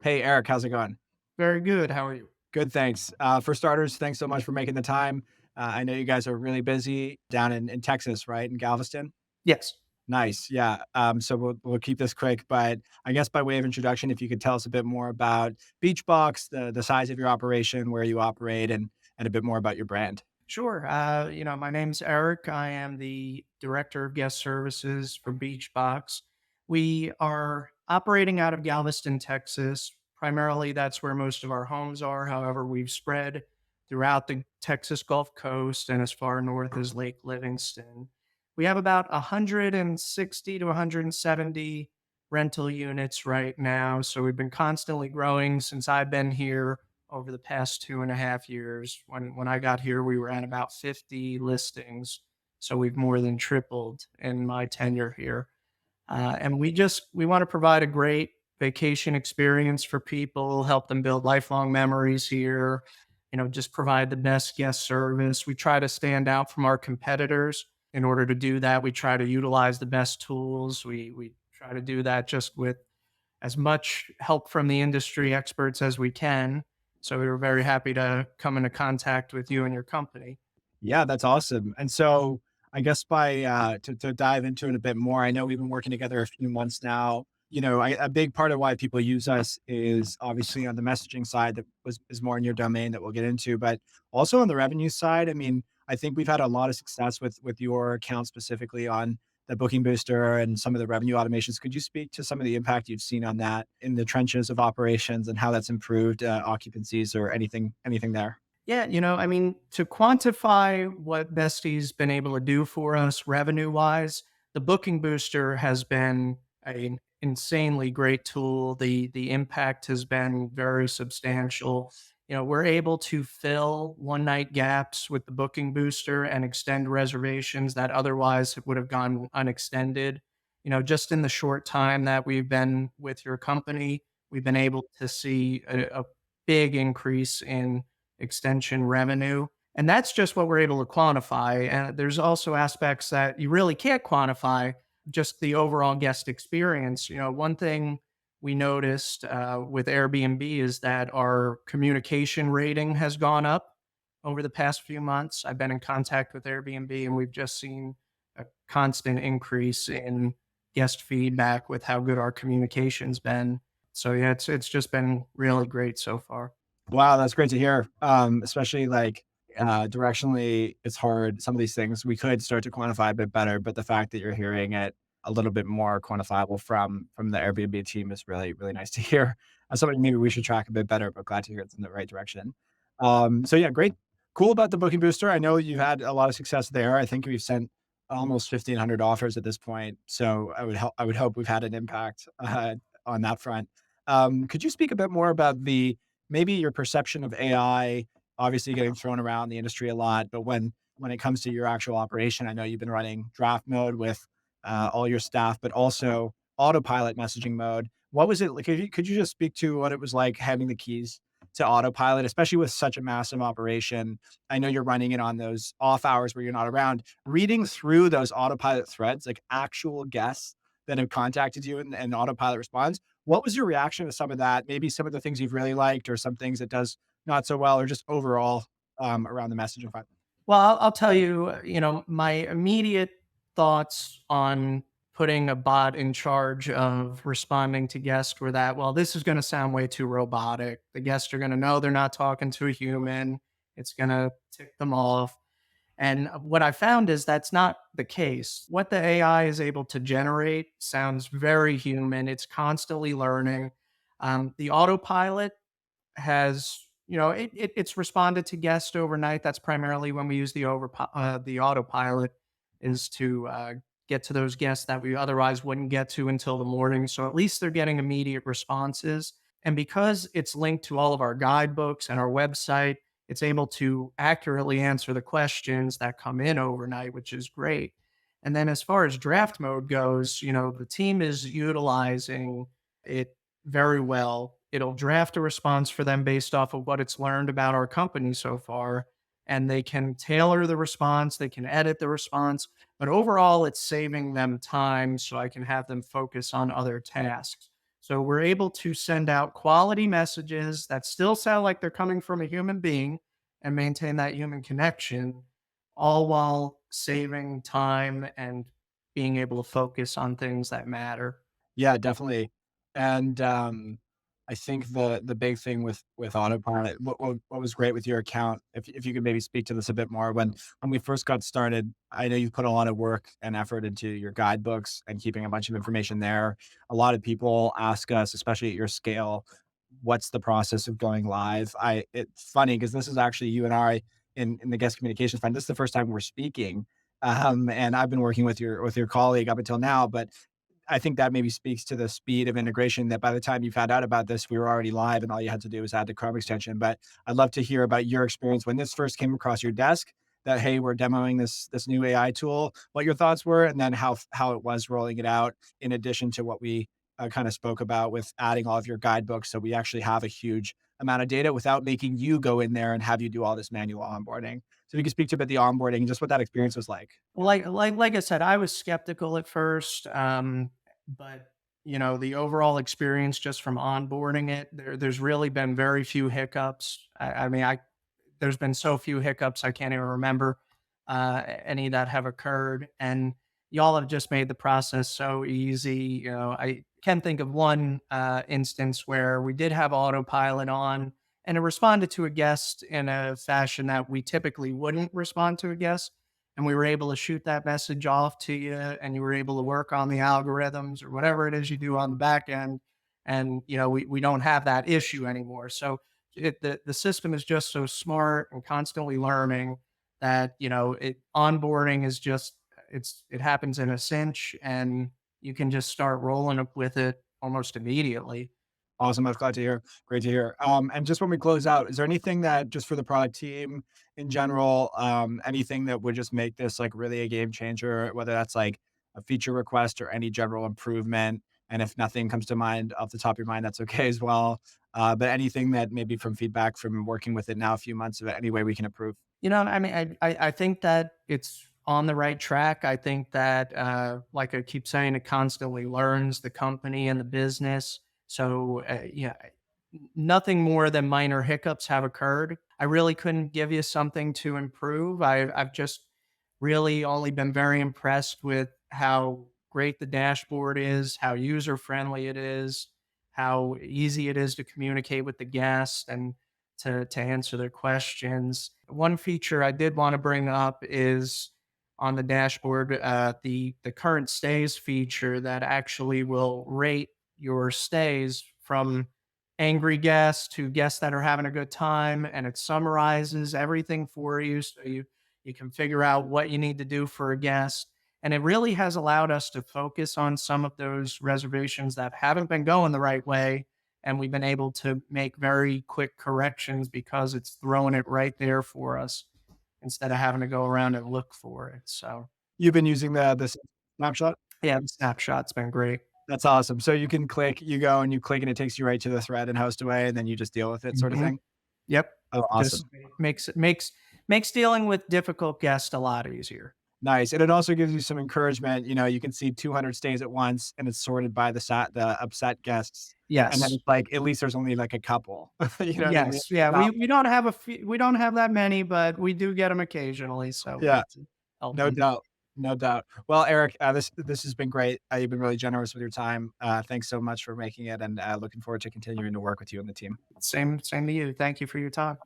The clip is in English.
Hey, Eric, how's it going? Very good. How are you? Good, thanks. For starters, thanks so much for making the time. I know you guys are really busy down in Texas, right? In Galveston? Yes. Nice. Yeah. So we'll keep this quick, but I guess by way of introduction, if you could tell us a bit more about BeachBox, the size of your operation, where you operate, and a bit more about your brand. Sure. My name's Eric. I am the director of guest services for BeachBox. We are operating out of Galveston, Texas. Primarily, that's where most of our homes are. However, we've spread throughout the Texas Gulf Coast and as far north as Lake Livingston. We have about 160 to 170 rental units right now. So we've been constantly growing since I've been here over the past 2.5 years. When I got here, we were at about 50 listings. So we've more than tripled in my tenure here. And we want to provide a great vacation experience for people, help them build lifelong memories here, just provide the best guest service. We try to stand out from our competitors. In order to do that, we try to utilize the best tools. We try to do that just with as much help from the industry experts as we can. So we were very happy to come into contact with you and your company. Yeah, that's awesome. And so I guess by to dive into it a bit more, I know we've been working together a few months now. A big part of why people use us is obviously on the messaging side that is more in your domain that we'll get into, but also on the revenue side. I mean, I think we've had a lot of success with your account specifically on the booking booster and some of the revenue automations. Could you speak to some of the impact you've seen on that in the trenches of operations and how that's improved occupancies or anything there? Yeah, to quantify what Besty's been able to do for us revenue wise, the booking booster has been an insanely great tool. The impact has been very substantial. We're able to fill one night gaps with the booking booster and extend reservations that otherwise would have gone unextended. Just in the short time that we've been with your company, we've been able to see a big increase in extension revenue. And that's just what we're able to quantify. And there's also aspects that you really can't quantify, just the overall guest experience. One thing we noticed with Airbnb is that our communication rating has gone up over the past few months. I've been in contact with Airbnb and we've just seen a constant increase in guest feedback with how good our communication's been. So yeah, it's just been really great so far. Wow, that's great to hear. Especially like directionally, it's hard. Some of these things we could start to quantify a bit better, but the fact that you're hearing it a little bit more quantifiable from the Airbnb team is really nice to hear. Something maybe we should track a bit better, but glad to hear it's in the right direction. So yeah, great, cool about the booking booster. I know you've had a lot of success there. I think we've sent almost 1,500 offers at this point. So I would hope we've had an impact on that front. Could you speak a bit more about the maybe your perception of AI, obviously getting thrown around the industry a lot, but when it comes to your actual operation, I know you've been running draft mode with all your staff, but also autopilot messaging mode. What was it like? Could you just speak to what it was like having the keys to autopilot, especially with such a massive operation? I know you're running it on those off hours where you're not around. Reading through those autopilot threads, like actual guests that have contacted you and autopilot responds, what was your reaction to some of that? Maybe some of the things you've really liked or some things it does not so well, or just overall, around the messaging front? Well, I'll tell you, my immediate thoughts on putting a bot in charge of responding to guests were that, well, this is going to sound way too robotic. The guests are going to know they're not talking to a human. It's going to tick them off. And what I found is that's not the case. What the AI is able to generate sounds very human. It's constantly learning. The autopilot has it's responded to guests overnight. That's primarily when we use the autopilot is to get to those guests that we otherwise wouldn't get to until the morning. So at least they're getting immediate responses. And because it's linked to all of our guidebooks and our website, it's able to accurately answer the questions that come in overnight, which is great. And then as far as draft mode goes, the team is utilizing it very well. It'll draft a response for them based off of what it's learned about our company so far. And they can tailor the response, they can edit the response, but overall, it's saving them time so I can have them focus on other tasks. So we're able to send out quality messages that still sound like they're coming from a human being and maintain that human connection, all while saving time and being able to focus on things that matter. Yeah, definitely. And, I think the big thing with autopilot, what was great with your account, if you could maybe speak to this a bit more, when we first got started, I know you put a lot of work and effort into your guidebooks and keeping a bunch of information there. A lot of people ask us, especially at your scale, what's the process of going live? It's funny because this is actually you and I in the guest communications fund. This is the first time we're speaking. And I've been working with your colleague up until now, but I think that maybe speaks to the speed of integration that by the time you found out about this, we were already live and all you had to do was add the Chrome extension. But I'd love to hear about your experience when this first came across your desk that, hey, we're demoing this new AI tool, what your thoughts were, and then how it was rolling it out, in addition to what we kind of spoke about with adding all of your guidebooks. So we actually have a huge amount of data without making you go in there and have you do all this manual onboarding. So you can speak to a bit the onboarding and just what that experience was like. Like I said, I was skeptical at first, but the overall experience just from onboarding it, there's really been very few hiccups. I mean, I there's been so few hiccups I can't even remember any that have occurred, and y'all have just made the process so easy. I can think of one instance where we did have autopilot on, and it responded to a guest in a fashion that we typically wouldn't respond to a guest, and we were able to shoot that message off to you, and you were able to work on the algorithms or whatever it is you do on the back end, and we don't have that issue anymore. So the system is just so smart and constantly learning that onboarding is just it happens in a cinch, and you can just start rolling up with it almost immediately. Awesome. I was glad to hear. Great to hear. And just when we close out, is there anything that just for the product team in general, anything that would just make this like really a game changer, whether that's like a feature request or any general improvement? And if nothing comes to mind off the top of your mind, that's okay as well. But anything that maybe from feedback from working with it now a few months of any way we can improve. I mean, I think that it's on the right track. I think that, like I keep saying, it constantly learns the company and the business. So, yeah, nothing more than minor hiccups have occurred. I really couldn't give you something to improve. I've just really only been very impressed with how great the dashboard is, how user friendly it is, how easy it is to communicate with the guests and to answer their questions. One feature I did want to bring up is on the dashboard, the current stays feature that actually will rate your stays from angry guests to guests that are having a good time, and it summarizes everything for you, so you can figure out what you need to do for a guest. And it really has allowed us to focus on some of those reservations that haven't been going the right way, and we've been able to make very quick corrections because it's throwing it right there for us instead of having to go around and look for it. So You've been using the snapshot. yeah, the snapshot's been great. That's awesome. So you can click, you go and you click, and it takes you right to the thread and host away, and then you just deal with it, sort of Mhm. thing. Yep. Oh, Just awesome. makes dealing with difficult guests a lot easier. Nice, and it also gives you some encouragement, you can see 200 stays at once, and it's sorted by the upset guests, and then Yes. it's like, at least there's only, like, a couple, you know what I mean? Yes. Yeah. Not We don't have that many, but we do get them occasionally. So yeah, it's no helping. doubt, no doubt. Well, Eric, this has been great, you've been really generous with your time, thanks so much for making it, and, looking forward to continuing to work with you and the team. Same to you. Thank you for your time.